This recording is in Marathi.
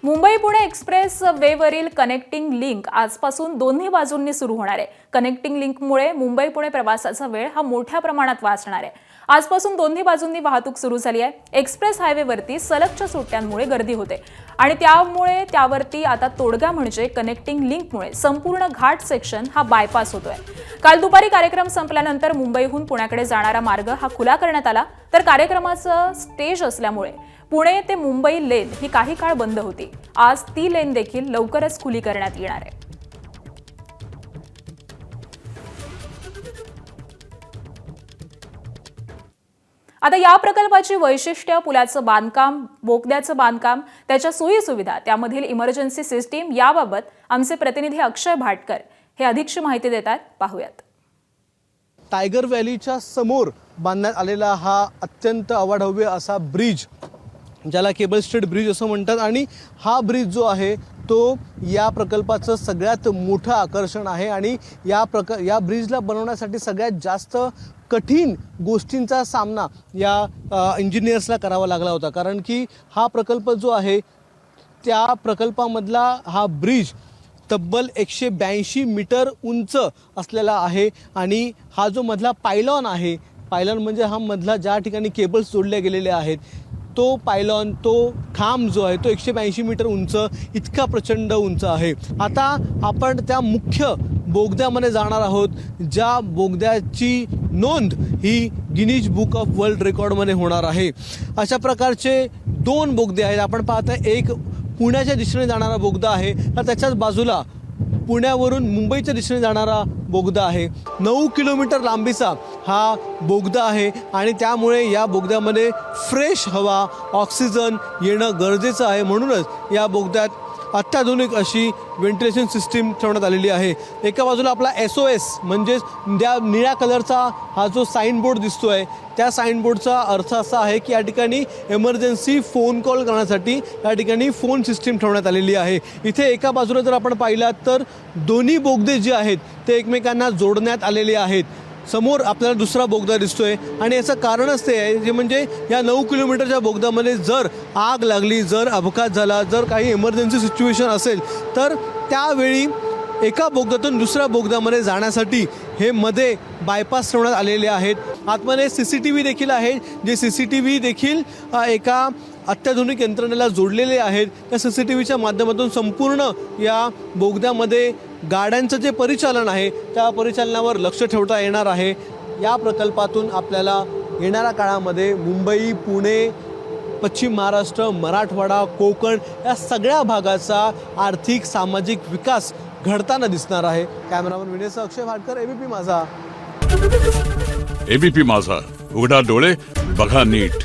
मुंबई पुणे एक्सप्रेस वेवरील कनेक्टिंग लिंक आजपासून दोन्ही बाजूंनी सुरू होणार आहे। कनेक्टिंग लिंकमुळे मुंबई पुणे प्रवासाचा वेळ हा मोठ्या प्रमाणात वाचणार आहे। आजपासून दोन्ही बाजूंनी वाहतूक सुरू झाली आहे। एक्सप्रेस हायवेवरती सलगच्या सुट्ट्यांमुळे गर्दी होते आणि त्यामुळे त्यावरती आता तोडगा म्हणजे कनेक्टिंग लिंकमुळे संपूर्ण घाट सेक्शन हा बायपास होतोय। काल दुपारी कार्यक्रम संपल्यानंतर मुंबईहून पुण्याकडे जाणारा मार्ग हा खुला करण्यात आला, तर कार्यक्रमाचं स्टेज असल्यामुळे पुणे ते मुंबई लेन ही काही काळ बंद होती। आज ती लेन देखील लवकरच खुली करण्यात येणार आहे। आता या प्रकल्पाची वैशिष्ट्य, पुलाचं बांधकाम, बोगद्याचं बांधकाम, त्याच्या सोयी सुविधा, त्यामधील इमर्जन्सी सिस्टीम याबाबत आमचे प्रतिनिधी अक्षय भाटकर हे अधिकची माहिती देतात। पाहूयात। टायगर व्हॅलीच्या समोर बांधण्यात आलेला हा अत्यंत अवाढव्य असा ब्रिज, ज्याला केबल स्ट्रेट ब्रिज असं म्हणतात, आणि हा ब्रिज जो आहे तो या प्रकल्पाचं सगळ्यात मोठं आकर्षण आहे। आणि या ब्रिजला बनवण्यासाठी सगळ्यात जास्त कठीण गोष्टींचा सामना या इंजिनियर्सला करावा लागला होता, कारण की हा प्रकल्प जो आहे त्या प्रकल्पामधला हा ब्रिज तब्बल 182 मीटर उंच असलेला आहे। आणि हा जो मधला पायलॉन आहे, पायलॉन म्हणजे हा मधला ज्या ठिकाणी केबल्स जोडले गेलेले आहेत, तो पायलॉन, तो खांब जो आहे तो 182 मीटर उंच, इतका प्रचंड उंच आहे। आता आपण त्या मुख्य बोगद्यामध्ये जाणार आहोत, ज्या बोगद्याची नोंद ही गिनीज बुक ऑफ वर्ल्ड रेकॉर्डमध्ये होणार आहे। अशा प्रकारचे 2 बोगदे आहेत। आपण पाहता, एक पुण्याच्या दिशेने जाणारा बोगदा आहे, तर त्याच्याच बाजूला पुण्यावरून मुंबईच्या दिशेने जाणारा बोगदा आहे। 9 किलोमीटर लांबीचा हा बोगदा आहे आणि त्यामुळे या बोगद्यामध्ये फ्रेश हवा, ऑक्सिजन येणं गरजेचं आहे। म्हणूनच या बोगद्यात अत्याधुनिक अशी व्हेंटिलेशन सिस्टीम ठेवण्यात आलेली आहे। एका बाजूला आपला SOS म्हणजेच त्या निळ्या कलरचा हा जो साईन बोर्ड दिसतोय, त्या साईन बोर्डचा अर्थ असा आहे की या ठिकाणी इमर्जन्सी फोन कॉल करण्यासाठी या ठिकाणी फोन सिस्टीम ठेवण्यात आलेली आहे। इथे एका बाजूला जर आपण पाहिलात तर दोन्ही बोगदे जे आहेत ते एकमेकांना जोडण्यात आलेले आहेत। समोर आपल्याला दुसरा बोगदा दिसतोय आणि याचं कारणच ते आहे, जे म्हणजे या 9 किलोमीटरच्या बोगद्यामध्ये जर आग लागली, जर अपघात झाला, जर काही इमर्जन्सी सिच्युएशन असेल, तर त्यावेळी एका बोगद्यातून दुसऱ्या बोगद्यामध्ये जाण्यासाठी हे मध्ये बायपास ठेवण्यात आलेले आहेत। आतमध्ये CCTV देखील आहे, जे CCTV देखील एका अत्याधुनिक यंत्रणेला जोडलेले आहेत। त्या CCTVच्या माध्यमातून संपूर्ण या बोगद्यामध्ये गाड्यांचं जे परिचालन आहे त्या परिचालनावर लक्ष ठेवता येणार आहे। या प्रकल्पातून आपल्याला येणाऱ्या काळामध्ये मुंबई, पुणे, पश्चिम महाराष्ट्र, मराठवाडा, कोकण या सगळ्या भागाचा आर्थिक सामाजिक विकास घडताना दिसणार आहे। कॅमेरामन विनेश अक्षय भाटकर, ABP माझा। ABP माझा, उघडा डोळे बघा नीट।